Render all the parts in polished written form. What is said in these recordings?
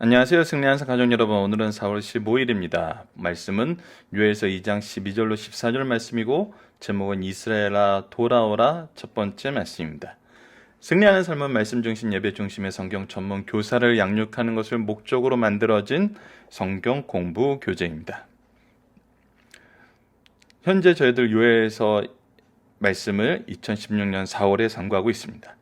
안녕하세요. 승리하는 가족 여러분. 오늘은 4월 15일입니다. 말씀은 요엘서 2장 12절로 14절 말씀이고 제목은 이스라엘아 돌아오라 첫 번째 말씀입니다. 승리하는 삶은 말씀 중심 예배 중심의 성경 전문 교사를 양육하는 것을 목적으로 만들어진 성경 공부 교재입니다. 현재 저희들 요엘서 말씀을 2016년 4월에 상고하고 있습니다.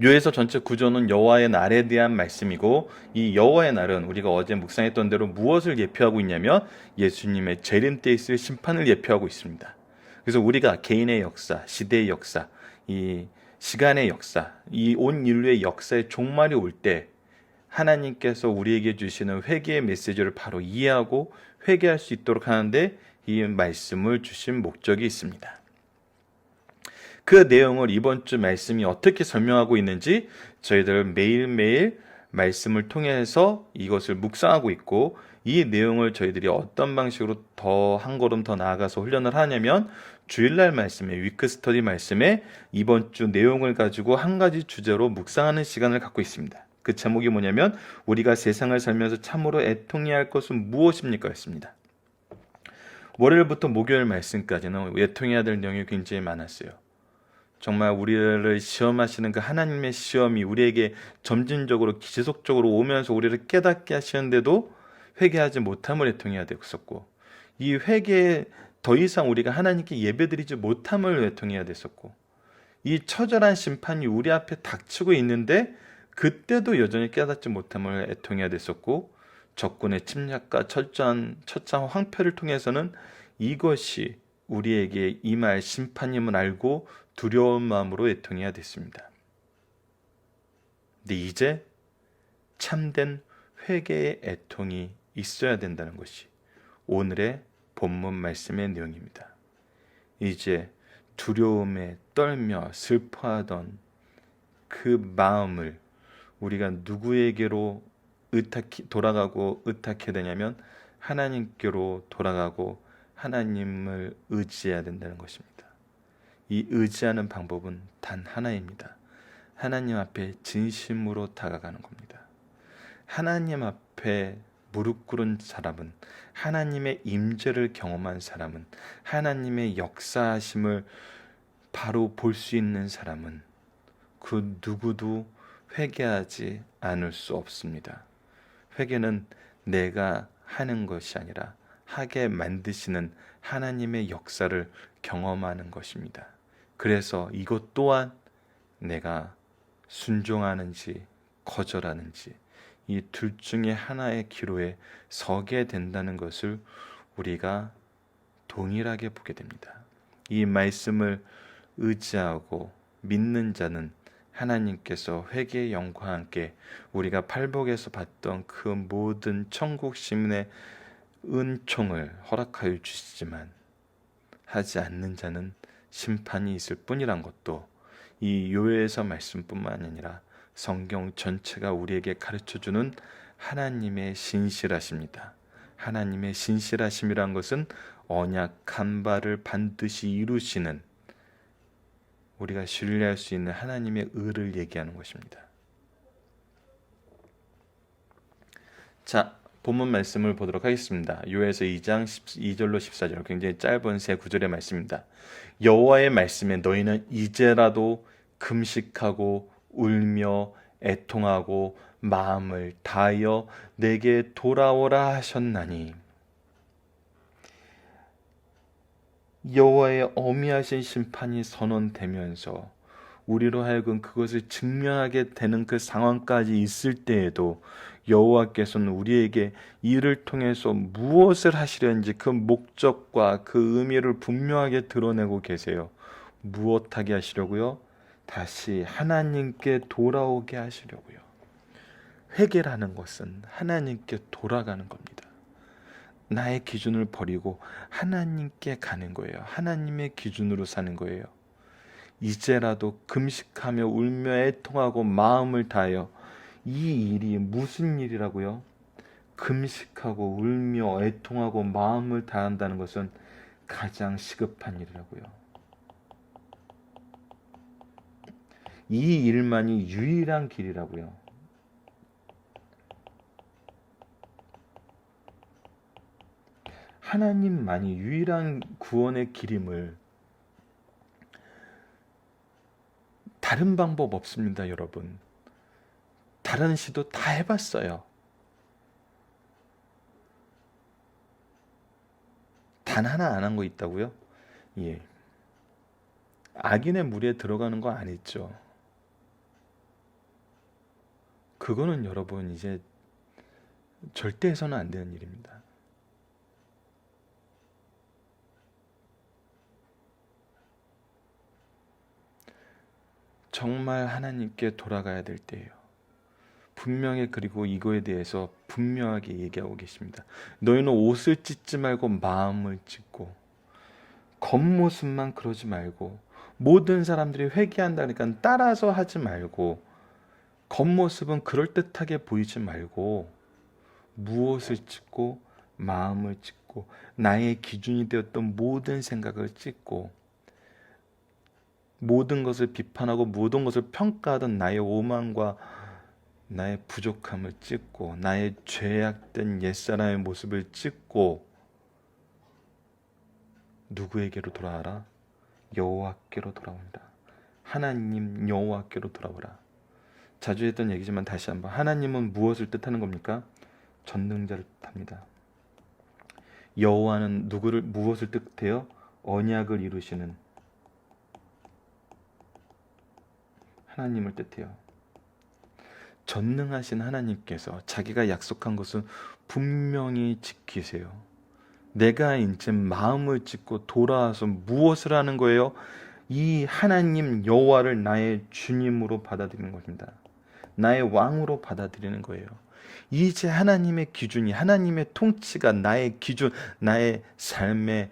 요에서 전체 구조는 여호와의 날에 대한 말씀이고, 이 여호와의 날은 우리가 어제 묵상했던 대로 무엇을 예표하고 있냐면 예수님의 재림 때 있을 심판을 예표하고 있습니다. 그래서 우리가 개인의 역사, 시대의 역사, 이 시간의 역사, 이 온 인류의 역사의 종말이 올 때 하나님께서 우리에게 주시는 회개의 메시지를 바로 이해하고 회개할 수 있도록 하는데 이 말씀을 주신 목적이 있습니다. 그 내용을 이번 주 말씀이 어떻게 설명하고 있는지 저희들 매일매일 말씀을 통해서 이것을 묵상하고 있고, 이 내용을 저희들이 어떤 방식으로 더 한 걸음 더 나아가서 훈련을 하냐면 주일날 말씀에 위크 스터디 말씀에 이번 주 내용을 가지고 한 가지 주제로 묵상하는 시간을 갖고 있습니다. 그 제목이 뭐냐면 우리가 세상을 살면서 참으로 애통해야 할 것은 무엇입니까? 였습니다. 월요일부터 목요일 말씀까지는 애통해야 될 내용이 굉장히 많았어요. 정말 우리를 시험하시는 그 하나님의 시험이 우리에게 점진적으로 지속적으로 오면서 우리를 깨닫게 하시는데도 회개하지 못함을 애통해야 됐었고, 이 회개에 더 이상 우리가 하나님께 예배드리지 못함을 애통해야 됐었고, 이 처절한 심판이 우리 앞에 닥치고 있는데 그때도 여전히 깨닫지 못함을 애통해야 됐었고, 적군의 침략과 철저한 처참 황폐를 통해서는 이것이 우리에게 임할 심판임을 알고 두려운 마음으로 애통해야 됐습니다. 근데 이제 참된 회개의 애통이 있어야 된다는 것이 오늘의 본문 말씀의 내용입니다. 이제 두려움에 떨며 슬퍼하던 그 마음을 우리가 누구에게로 돌아가고 의탁해야 되냐면 하나님께로 돌아가고 하나님을 의지해야 된다는 것입니다. 이 의지하는 방법은 단 하나입니다. 하나님 앞에 진심으로 다가가는 겁니다. 하나님 앞에 무릎 꿇은 사람은, 하나님의 임재를 경험한 사람은, 하나님의 역사하심을 바로 볼 수 있는 사람은 그 누구도 회개하지 않을 수 없습니다. 회개는 내가 하는 것이 아니라 하게 만드시는 하나님의 역사를 경험하는 것입니다. 그래서 이것 또한 내가 순종하는지 거절하는지 이 둘 중에 하나의 기로에 서게 된다는 것을 우리가 동일하게 보게 됩니다. 이 말씀을 의지하고 믿는 자는 하나님께서 회개의 영광과 함께 우리가 팔복에서 봤던 그 모든 천국 시민의 은총을 허락하여 주시지만 하지 않는 자는 심판이 있을 뿐이란 것도 이 요엘서 말씀뿐만 아니라 성경 전체가 우리에게 가르쳐주는 하나님의 신실하십니다. 하나님의 신실하심이란 것은 언약한 바를 반드시 이루시는, 우리가 신뢰할 수 있는 하나님의 의를 얘기하는 것입니다. 자, 본문 말씀을 보도록 하겠습니다. 요엘서 2장 12절로 14절, 굉장히 짧은 세 구절의 말씀입니다. 여호와의 말씀에 너희는 이제라도 금식하고 울며 애통하고 마음을 다하여 내게 돌아오라 하셨나니, 여호와의 어미하신 심판이 선언되면서 우리로 하여금 그것을 증명하게 되는 그 상황까지 있을 때에도 여호와께서는 우리에게 이를 통해서 무엇을 하시려는지 그 목적과 그 의미를 분명하게 드러내고 계세요. 무엇하게 하시려고요? 다시 하나님께 돌아오게 하시려고요. 회개라는 것은 하나님께 돌아가는 겁니다. 나의 기준을 버리고 하나님께 가는 거예요. 하나님의 기준으로 사는 거예요. 이제라도 금식하며 울며 애통하고 마음을 다하여, 이 일이 무슨 일이라고요? 금식하고 울며 애통하고 마음을 다한다는 것은 가장 시급한 일이라고요. 이 일만이 유일한 길이라고요. 하나님만이 유일한 구원의 길임을 다른 방법 없습니다, 여러분. 다른 시도 다 해봤어요. 단 하나 안 한 거 있다고요? 예. 악인의 무리에 들어가는 거 안 했죠. 그거는 여러분 이제 절대 해서는 안 되는 일입니다. 정말 하나님께 돌아가야 될 때예요. 분명히 그리고 이거에 대해서 분명하게 얘기하고 계십니다. 너희는 옷을 찢지 말고 마음을 찢고 겉모습만 그러지 말고 모든 사람들이 회개한다니까 따라서 하지 말고 겉모습은 그럴듯하게 보이지 말고 무엇을 찢고 마음을 찢고 나의 기준이 되었던 모든 생각을 찢고 모든 것을 비판하고 모든 것을 평가하던 나의 오만과 나의 부족함을 찢고 나의 죄악된 옛사람의 모습을 찢고 누구에게로 돌아와라? 여호와께로 돌아온다. 하나님 여호와께로 돌아오라. 자주 했던 얘기지만 다시 한번, 하나님은 무엇을 뜻하는 겁니까? 전능자를 뜻합니다. 여호와는 누구를 무엇을 뜻해요? 언약을 이루시는 하나님을 뜻해요. 전능하신 하나님께서 자기가 약속한 것은 분명히 지키세요. 내가 이제 마음을 찢고 돌아와서 무엇을 하는 거예요? 이 하나님 여호와를 나의 주님으로 받아들이는 것입니다. 나의 왕으로 받아들이는 거예요. 이제 하나님의 기준이, 하나님의 통치가 나의 기준, 나의 삶의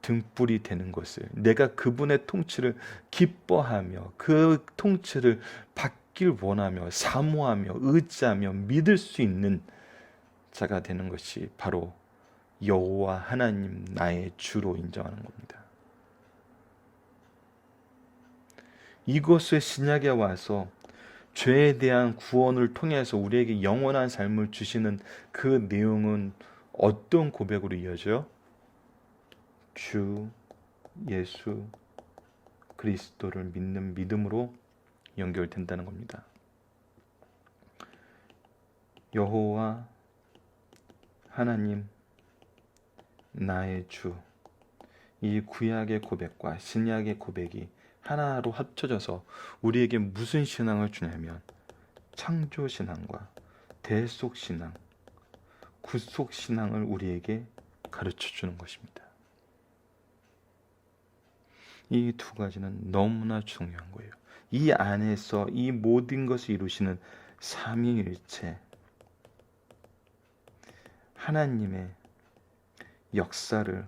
등불이 되는 것을, 내가 그분의 통치를 기뻐하며 그 통치를 받길 원하며 사모하며 의지하며 믿을 수 있는 자가 되는 것이 바로 여호와 하나님 나의 주로 인정하는 겁니다. 이것을 신약에 와서 죄에 대한 구원을 통해서 우리에게 영원한 삶을 주시는 그 내용은 어떤 고백으로 이어져요? 주 예수 그리스도를 믿는 믿음으로 연결된다는 겁니다. 여호와 하나님 나의 주, 이 구약의 고백과 신약의 고백이 하나로 합쳐져서 우리에게 무슨 신앙을 주냐면 창조신앙과 대속신앙, 구속신앙을 우리에게 가르쳐주는 것입니다. 이 두 가지는 너무나 중요한 거예요. 이 안에서 이 모든 것을 이루시는 삼위일체 하나님의 역사를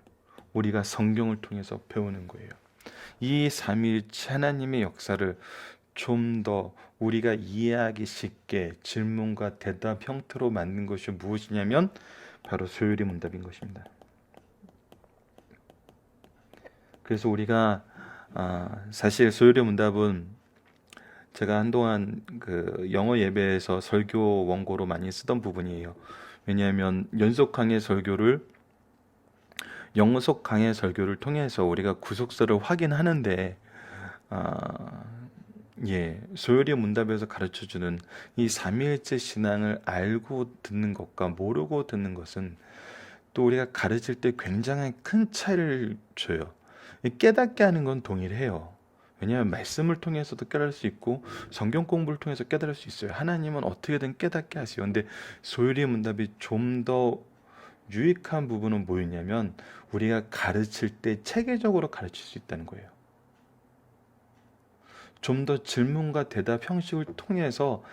우리가 성경을 통해서 배우는 거예요. 이 삼위일체 하나님의 역사를 좀 더 우리가 이해하기 쉽게 질문과 대답 형태로 만든 것이 무엇이냐면 바로 소요리 문답인 것입니다. 그래서 우리가 사실 소요리 문답은 제가 한동안 그 영어 예배에서 설교 원고로 많이 쓰던 부분이에요. 왜냐하면 연속 강의 설교를 통해서 우리가 구속사를 확인하는데 소요리 문답에서 가르쳐주는 이 삼위일체 신앙을 알고 듣는 것과 모르고 듣는 것은 또 우리가 가르칠 때 굉장히 큰 차이를 줘요. 깨닫게 하는 건 동일해요. 왜냐하면 말씀을 통해서도 깨달을 수 있고 성경 공부를 통해서 깨달을 수 있어요. 하나님은 어떻게든 깨닫게 하세요. 근데 소요리 문답이 좀 더 유익한 부분은 뭐였냐면 우리가 가르칠 때 체계적으로 가르칠 수 있다는 거예요. 좀 더 질문과 대답 형식을 통해서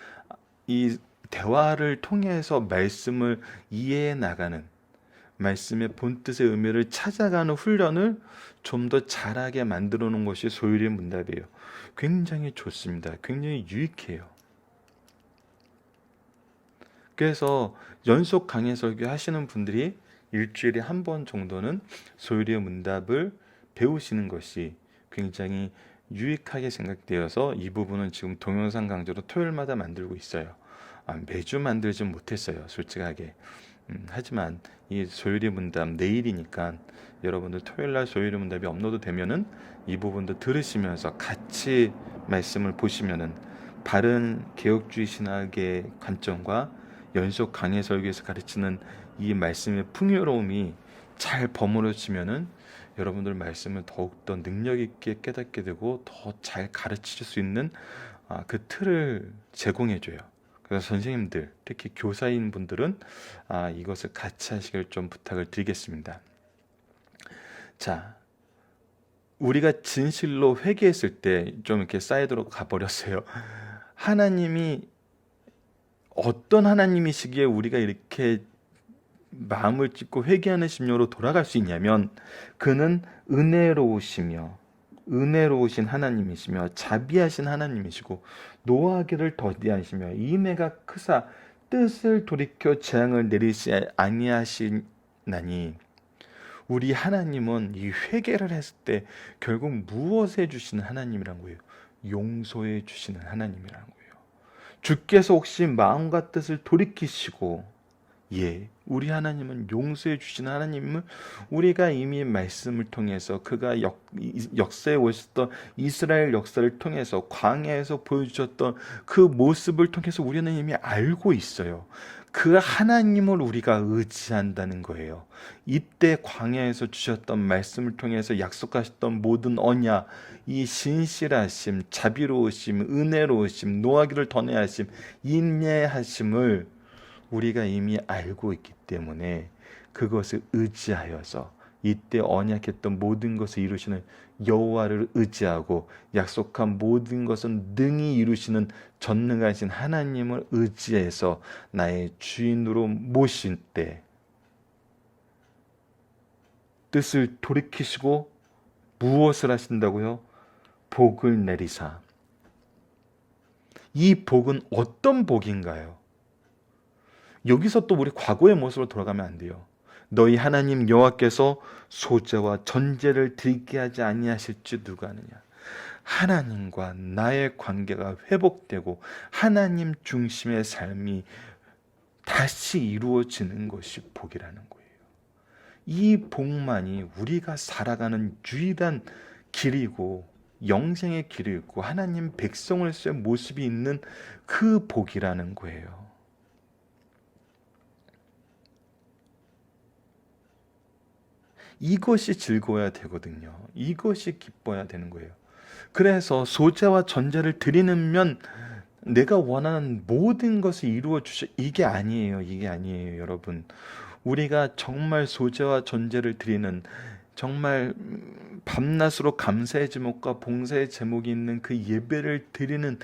이 대화를 통해서 말씀을 이해해 나가는, 말씀의 본뜻의 의미를 찾아가는 훈련을 좀 더 잘하게 만들어 놓은 것이 소요리 문답이에요. 굉장히 좋습니다. 굉장히 유익해요. 그래서 연속 강의 설교 하시는 분들이 일주일에 한 번 정도는 소요리 문답을 배우시는 것이 굉장히 유익하게 생각되어서 이 부분은 지금 동영상 강좌로 토요일마다 만들고 있어요. 매주 만들진 못했어요, 솔직하게. 하지만 이 소율이 문답 내일이니까 여러분들 토요일날 소율이 문답이 업로드 되면은 이 부분도 들으시면서 같이 말씀을 보시면은 바른 개혁주의 신학의 관점과 연속 강해 설교에서 가르치는 이 말씀의 풍요로움이 잘 버무려지면은 여러분들 말씀을 더욱더 능력 있게 깨닫게 되고 더 잘 가르칠 수 있는 그 틀을 제공해 줘요. 그래서 선생님들, 특히 교사인 분들은 이것을 같이 하시길 좀 부탁을 드리겠습니다. 자, 우리가 진실로 회개했을 때 좀 이렇게 사이드로 가버렸어요. 하나님이 어떤 하나님이시기에 우리가 이렇게 마음을 찢고 회개하는 심령으로 돌아갈 수 있냐면, 그는 은혜로우신 하나님이시며 자비하신 하나님이시고 노하기를 더디하시며 인애가 크사 뜻을 돌이켜 재앙을 내리시 아니하시나니. 우리 하나님은 이 회개를 했을 때 결국 무엇을 해주시는 하나님이란 거예요? 용서해 주시는 하나님이란 거예요. 주께서 혹시 마음과 뜻을 돌이키시고, 우리 하나님은 용서해 주시는 하나님을 우리가 이미 말씀을 통해서 그가 역사에 오셨던 이스라엘 역사를 통해서 광야에서 보여주셨던 그 모습을 통해서 우리는 이미 알고 있어요. 그 하나님을 우리가 의지한다는 거예요. 이때 광야에서 주셨던 말씀을 통해서 약속하셨던 모든 언약, 이 신실하심, 자비로우심, 은혜로우심, 노하기를 더내하심, 인내하심을 우리가 이미 알고 있기 때문에 그것을 의지하여서 이때 언약했던 모든 것을 이루시는 여호와를 의지하고 약속한 모든 것은 능히 이루시는 전능하신 하나님을 의지해서 나의 주인으로 모실 때 뜻을 돌이키시고 무엇을 하신다고요? 복을 내리사. 이 복은 어떤 복인가요? 여기서 또 우리 과거의 모습으로 돌아가면 안 돼요. 너희 하나님 여호와께서 소재와 전제를 드리게 하지 아니하실지 누가 아느냐. 하나님과 나의 관계가 회복되고 하나님 중심의 삶이 다시 이루어지는 것이 복이라는 거예요. 이 복만이 우리가 살아가는 유일한 길이고 영생의 길이고 하나님 백성으로서의 모습이 있는 그 복이라는 거예요. 이것이 즐거워야 되거든요. 이것이 기뻐야 되는 거예요. 그래서 소재와 전제를 드리면 내가 원하는 모든 것을 이루어 주셔. 이게 아니에요. 이게 아니에요, 여러분. 우리가 정말 소재와 전제를 드리는, 정말 밤낮으로 감사의 제목과 봉사의 제목이 있는 그 예배를 드리는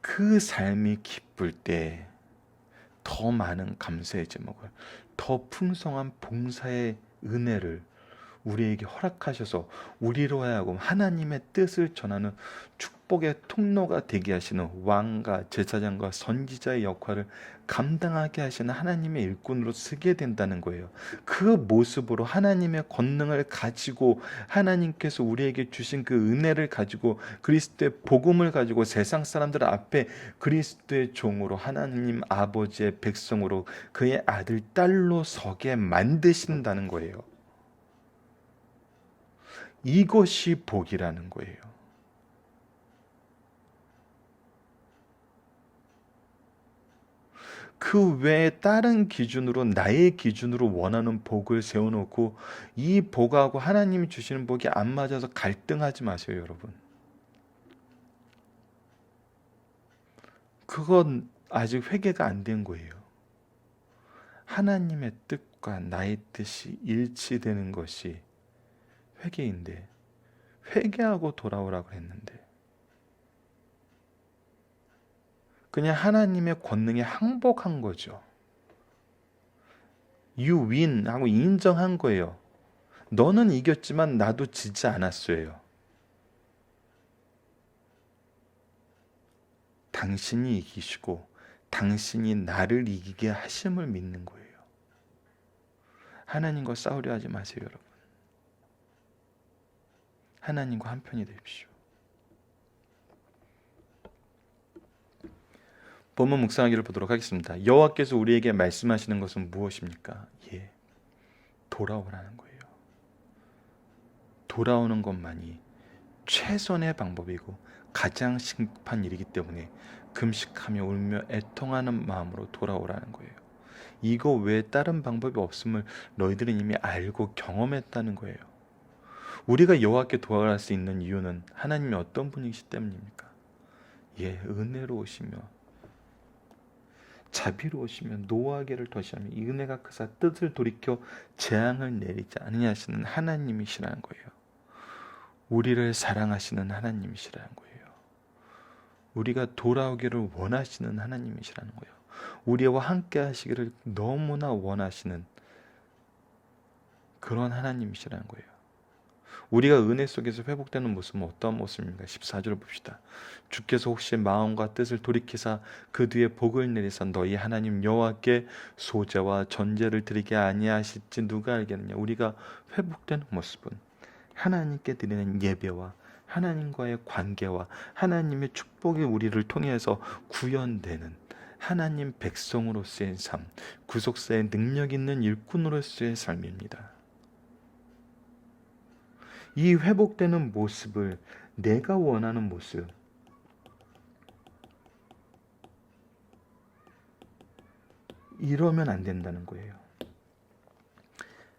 그 삶이 기쁠 때 더 많은 감사의 제목을, 더 풍성한 봉사의 은혜를 우리에게 허락하셔서 우리로 하여금 하나님의 뜻을 전하는 축복의 통로가 되게 하시는 왕과 제사장과 선지자의 역할을 감당하게 하시는 하나님의 일꾼으로 쓰게 된다는 거예요. 그 모습으로 하나님의 권능을 가지고 하나님께서 우리에게 주신 그 은혜를 가지고 그리스도의 복음을 가지고 세상 사람들 앞에 그리스도의 종으로 하나님 아버지의 백성으로 그의 아들 딸로 서게 만드신다는 거예요. 이것이 복이라는 거예요. 그 외에 다른 기준으로, 나의 기준으로 원하는 복을 세워놓고 이 복하고 하나님이 주시는 복이 안 맞아서 갈등하지 마세요, 여러분. 그건 아직 회개가 안 된 거예요. 하나님의 뜻과 나의 뜻이 일치되는 것이 회개인데, 회개하고 돌아오라고 했는데 그냥 하나님의 권능에 항복한 거죠. You win 하고 인정한 거예요. 너는 이겼지만 나도 지지 않았어요. 당신이 이기시고 당신이 나를 이기게 하심을 믿는 거예요. 하나님과 싸우려 하지 마세요, 여러분. 하나님과 한편이 되십시오. 본문 묵상하기를 보도록 하겠습니다. 여호와께서 우리에게 말씀하시는 것은 무엇입니까? 예, 돌아오라는 거예요. 돌아오는 것만이 최선의 방법이고 가장 심급한 일이기 때문에 금식하며 울며 애통하는 마음으로 돌아오라는 거예요. 이거 외에 다른 방법이 없음을 너희들은 이미 알고 경험했다는 거예요. 우리가 여호와께 돌아갈 수 있는 이유는 하나님이 어떤 분이시기 때문입니까? 예, 은혜로우시며 자비로우시며 노하기를 더시하며 이 은혜가 크사 뜻을 돌이켜 재앙을 내리지 아니하시는 하나님이시라는 거예요. 우리를 사랑하시는 하나님이시라는 거예요. 우리가 돌아오기를 원하시는 하나님이시라는 거예요. 우리와 함께 하시기를 너무나 원하시는 그런 하나님이시라는 거예요. 우리가 은혜 속에서 회복되는 모습은 어떠한 모습입니까? 14절 봅시다. 주께서 혹시 마음과 뜻을 돌이키사 그 뒤에 복을 내리사 너희 하나님 여호와께 소제와 전제를 드리게 아니하실지 누가 알겠느냐. 우리가 회복되는 모습은 하나님께 드리는 예배와 하나님과의 관계와 하나님의 축복이 우리를 통해서 구현되는 하나님 백성으로서의 삶, 구속사의 능력 있는 일꾼으로서의 삶입니다. 이 회복되는 모습을 내가 원하는 모습, 이러면 안 된다는 거예요.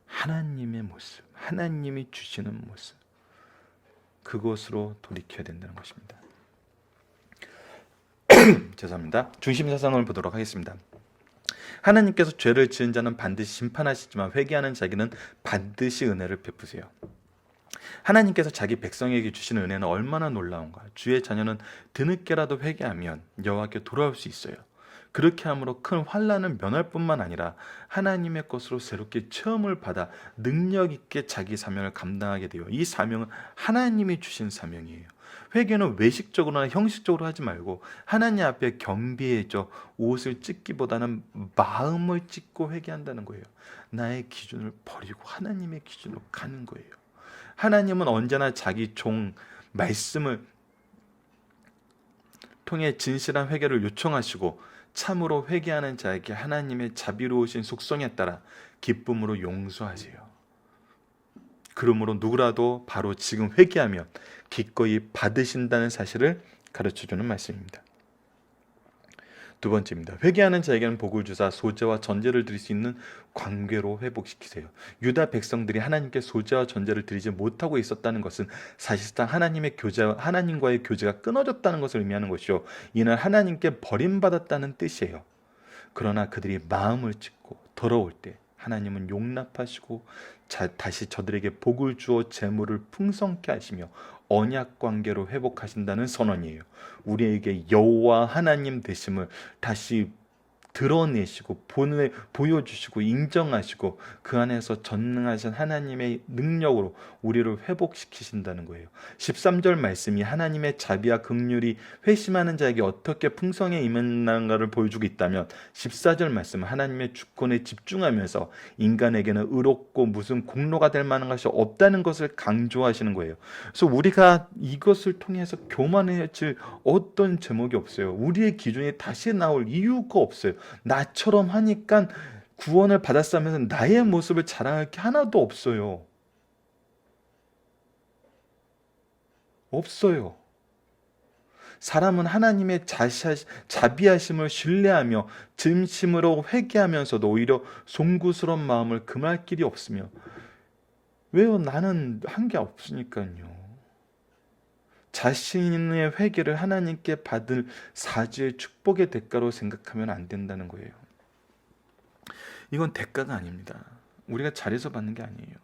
하나님의 모습, 하나님이 주시는 모습, 그것으로 돌이켜야 된다는 것입니다. 죄송합니다. 중심 사상을 보도록 하겠습니다. 하나님께서 죄를 지은 자는 반드시 심판하시지만 회개하는 자에게는 반드시 은혜를 베푸세요. 하나님께서 자기 백성에게 주시는 은혜는 얼마나 놀라운가. 주의 자녀는 뒤늦게라도 회개하면 여호와께 돌아올 수 있어요. 그렇게 함으로 큰 환난을 면할 뿐만 아니라 하나님의 것으로 새롭게 체험을 받아 능력 있게 자기 사명을 감당하게 돼요. 이 사명은 하나님이 주신 사명이에요. 회개는 외식적으로나 형식적으로 하지 말고 하나님 앞에 겸비해져 옷을 찢기보다는 마음을 찢고 회개한다는 거예요. 나의 기준을 버리고 하나님의 기준으로 가는 거예요. 하나님은 언제나 자기 종 말씀을 통해 진실한 회개를 요청하시고 참으로 회개하는 자에게 하나님의 자비로우신 속성에 따라 기쁨으로 용서하세요. 그러므로 누구라도 바로 지금 회개하면 기꺼이 받으신다는 사실을 가르쳐주는 말씀입니다. 두 번째입니다. 회개하는 자에게는 복을 주사 소제와 전제를 드릴 수 있는 관계로 회복시키세요. 유다 백성들이 하나님께 소제와 전제를 드리지 못하고 있었다는 것은 사실상 하나님과의 교제가 끊어졌다는 것을 의미하는 것이요, 이는 하나님께 버림받았다는 뜻이에요. 그러나 그들이 마음을 찢고 더러울 때 하나님은 용납하시고 다시 저들에게 복을 주어 재물을 풍성케 하시며 언약 관계로 회복하신다는 선언이에요. 우리에게 여호와 하나님 되심을 다시 드러내시고 보여주시고 인정하시고 그 안에서 전능하신 하나님의 능력으로 우리를 회복시키신다는 거예요. 13절 말씀이 하나님의 자비와 긍휼이 회심하는 자에게 어떻게 풍성에 임한가를 보여주고 있다면 14절 말씀은 하나님의 주권에 집중하면서 인간에게는 의롭고 무슨 공로가 될 만한 것이 없다는 것을 강조하시는 거예요. 그래서 우리가 이것을 통해서 교만해질 어떤 제목이 없어요. 우리의 기준이 다시 나올 이유가 없어요. 나처럼 하니까 구원을 받았으면서 나의 모습을 자랑할 게 하나도 없어요. 없어요. 사람은 하나님의 자비하심을 신뢰하며 진심으로 회개하면서도 오히려 송구스러운 마음을 금할 길이 없으며, 왜요? 나는 한 게 없으니까요. 자신의 회개를 하나님께 받을 사죄의 축복의 대가로 생각하면 안 된다는 거예요. 이건 대가가 아닙니다. 우리가 잘해서 받는 게 아니에요.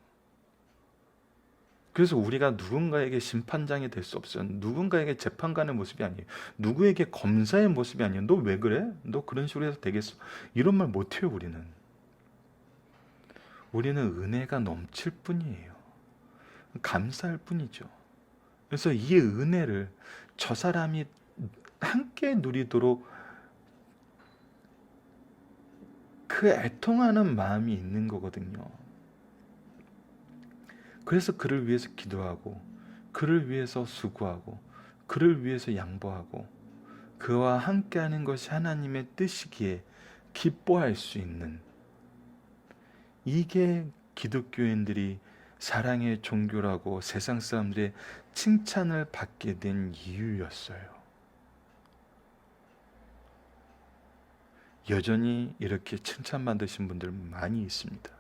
그래서 우리가 누군가에게 심판장이 될 수 없어요. 누군가에게 재판관의 모습이 아니에요. 누구에게 검사의 모습이 아니에요. 너 왜 그래? 너 그런 식으로 해서 되겠어? 이런 말 못해요. 우리는 은혜가 넘칠 뿐이에요. 감사할 뿐이죠. 그래서 이 은혜를 저 사람이 함께 누리도록 그 애통하는 마음이 있는 거거든요. 그래서 그를 위해서 기도하고, 그를 위해서 수고하고, 그를 위해서 양보하고, 그와 함께하는 것이 하나님의 뜻이기에 기뻐할 수 있는, 이게 기독교인들이 사랑의 종교라고 세상 사람들의 칭찬을 받게 된 이유였어요. 여전히 이렇게 칭찬받으신 분들 많이 있습니다.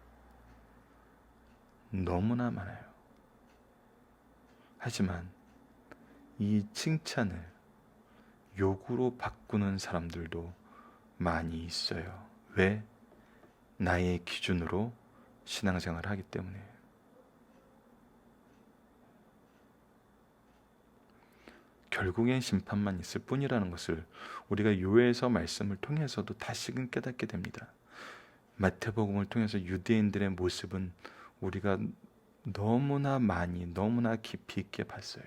너무나 많아요. 하지만 이 칭찬을 욕으로 바꾸는 사람들도 많이 있어요. 왜? 나의 기준으로 신앙생활을 하기 때문에. 결국엔 심판만 있을 뿐이라는 것을 우리가 요에서 말씀을 통해서도 다시금 깨닫게 됩니다. 마태복음을 통해서 유대인들의 모습은 우리가 너무나 많이, 너무나 깊이 있게 봤어요.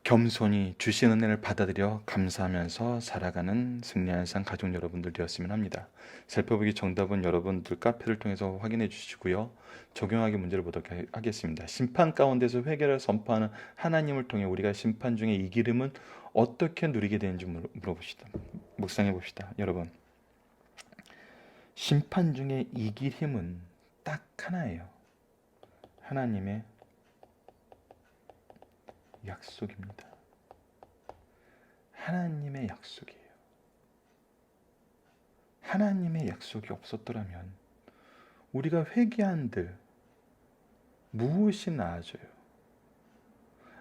겸손히 주신 은혜를 받아들여 감사하면서 살아가는 승리하는 삶 가족 여러분들 되었으면 합니다. 살펴보기 정답은 여러분들 카페를 통해서 확인해 주시고요. 적용하기 문제를 보도록 하겠습니다. 심판 가운데서 회개를 선포하는 하나님을 통해 우리가 심판 중에 이 기름은 어떻게 누리게 되는지 물어봅시다. 묵상해 봅시다. 여러분, 심판 중에 이길 힘은 딱 하나예요. 하나님의 약속입니다. 하나님의 약속이에요. 하나님의 약속이 없었더라면 우리가 회개한들 무엇이 나아져요?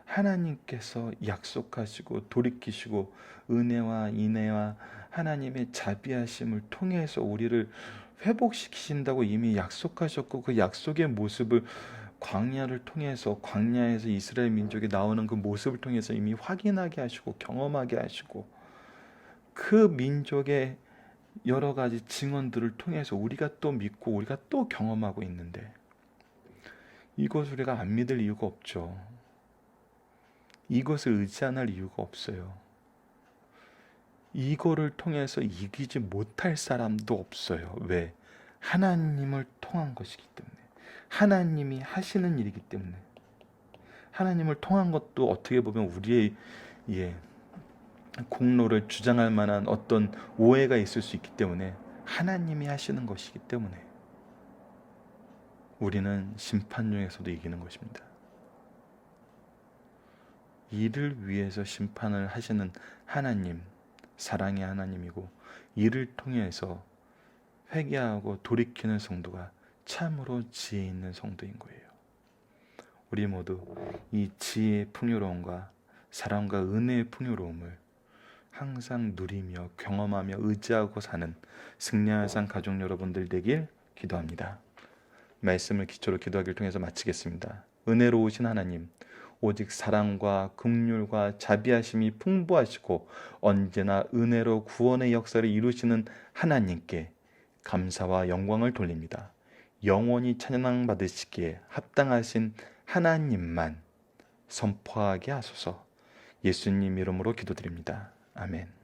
하나님께서 약속하시고 돌이키시고 은혜와 인애와 하나님의 자비하심을 통해서 우리를 회복시키신다고 이미 약속하셨고, 그 약속의 모습을 광야를 통해서, 광야에서 이스라엘 민족이 나오는 그 모습을 통해서 이미 확인하게 하시고 경험하게 하시고, 그 민족의 여러 가지 증언들을 통해서 우리가 또 믿고 우리가 또 경험하고 있는데, 이것을 우리가 안 믿을 이유가 없죠. 이것을 의지 안 할 이유가 없어요. 이거를 통해서 이기지 못할 사람도 없어요. 왜? 하나님을 통한 것이기 때문에. 하나님이 하시는 일이기 때문에. 하나님을 통한 것도 어떻게 보면 우리의 공로를 주장할 만한 어떤 오해가 있을 수 있기 때문에, 하나님이 하시는 것이기 때문에 우리는 심판 중에서도 이기는 것입니다. 이를 위해서 심판을 하시는 하나님, 사랑의 하나님이고, 이를 통해서 회개하고 돌이키는 성도가 참으로 지혜 있는 성도인 거예요. 우리 모두 이 지혜의 풍요로움과 사랑과 은혜의 풍요로움을 항상 누리며 경험하며 의지하고 사는 승리할 산 가족 여러분들 되길 기도합니다. 말씀을 기초로 기도하기를 통해서 마치겠습니다. 은혜로우신 하나님, 오직 사랑과 긍휼과 자비하심이 풍부하시고 언제나 은혜로 구원의 역사를 이루시는 하나님께 감사와 영광을 돌립니다. 영원히 찬양 받으시기에 합당하신 하나님만 선포하게 하소서. 예수님 이름으로 기도드립니다. 아멘.